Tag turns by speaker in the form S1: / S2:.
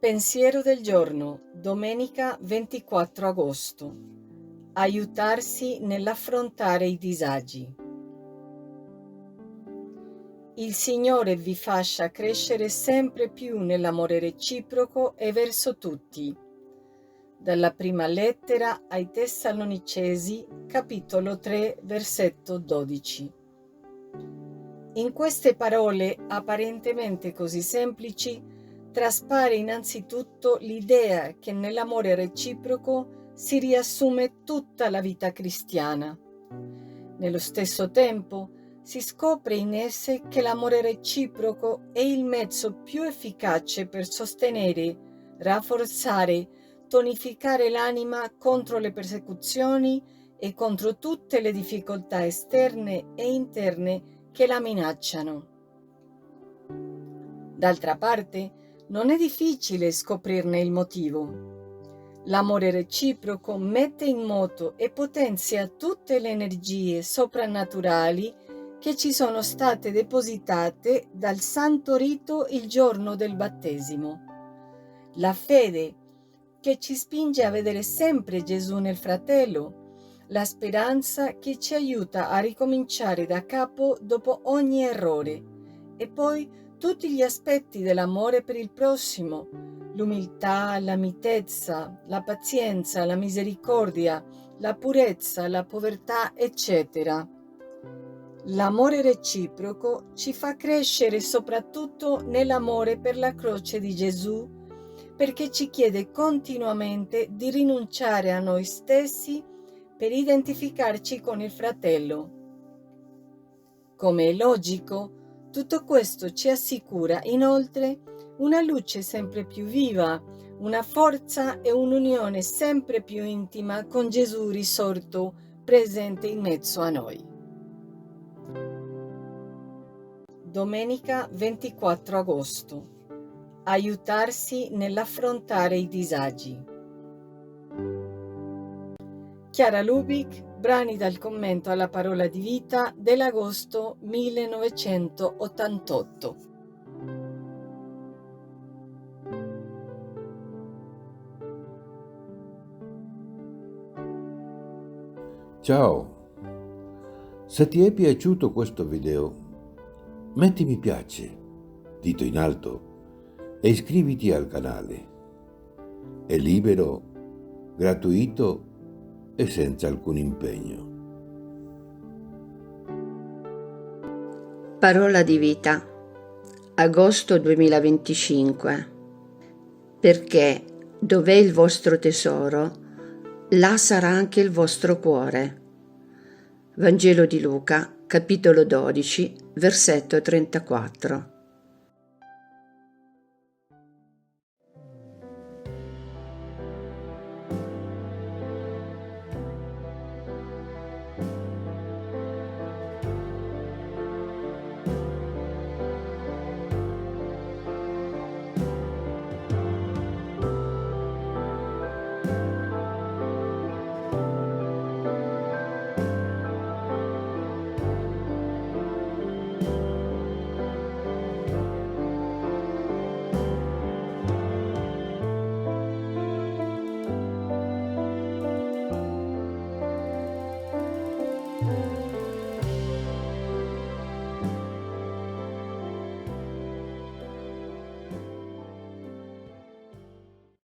S1: Pensiero del giorno, domenica 24 agosto. Aiutarsi nell'affrontare i disagi. Il Signore vi faccia crescere sempre più nell'amore reciproco e verso tutti. Dalla prima lettera ai Tessalonicesi, capitolo 3, versetto 12. In queste parole apparentemente così semplici traspare innanzitutto l'idea che nell'amore reciproco si riassume tutta la vita cristiana. Nello stesso tempo si scopre in esse che l'amore reciproco è il mezzo più efficace per sostenere, rafforzare, tonificare l'anima contro le persecuzioni e contro tutte le difficoltà esterne e interne che la minacciano. D'altra parte, non è difficile scoprirne il motivo. L'amore reciproco mette in moto e potenzia tutte le energie soprannaturali che ci sono state depositate dal Santo Rito il giorno del battesimo. La fede che ci spinge a vedere sempre Gesù nel fratello, la speranza che ci aiuta a ricominciare da capo dopo ogni errore, e poi tutti gli aspetti dell'amore per il prossimo, l'umiltà, la mitezza, la pazienza, la misericordia, la purezza, la povertà, eccetera. L'amore reciproco ci fa crescere soprattutto nell'amore per la croce di Gesù, perché ci chiede continuamente di rinunciare a noi stessi per identificarci con il fratello. Come è logico, tutto questo ci assicura inoltre una luce sempre più viva, una forza e un'unione sempre più intima con Gesù risorto presente in mezzo a noi. Domenica 24 agosto. Aiutarsi nell'affrontare i disagi. Chiara Lubick, brani dal commento alla parola di vita dell'agosto 1988.
S2: Ciao! Se ti è piaciuto questo video, metti mi piace, dito in alto, e iscriviti al canale. È libero, gratuito e senza alcun impegno.
S3: Parola di vita, agosto 2025. Perché dov'è il vostro tesoro, là sarà anche il vostro cuore. Vangelo di Luca, capitolo 12, versetto 34.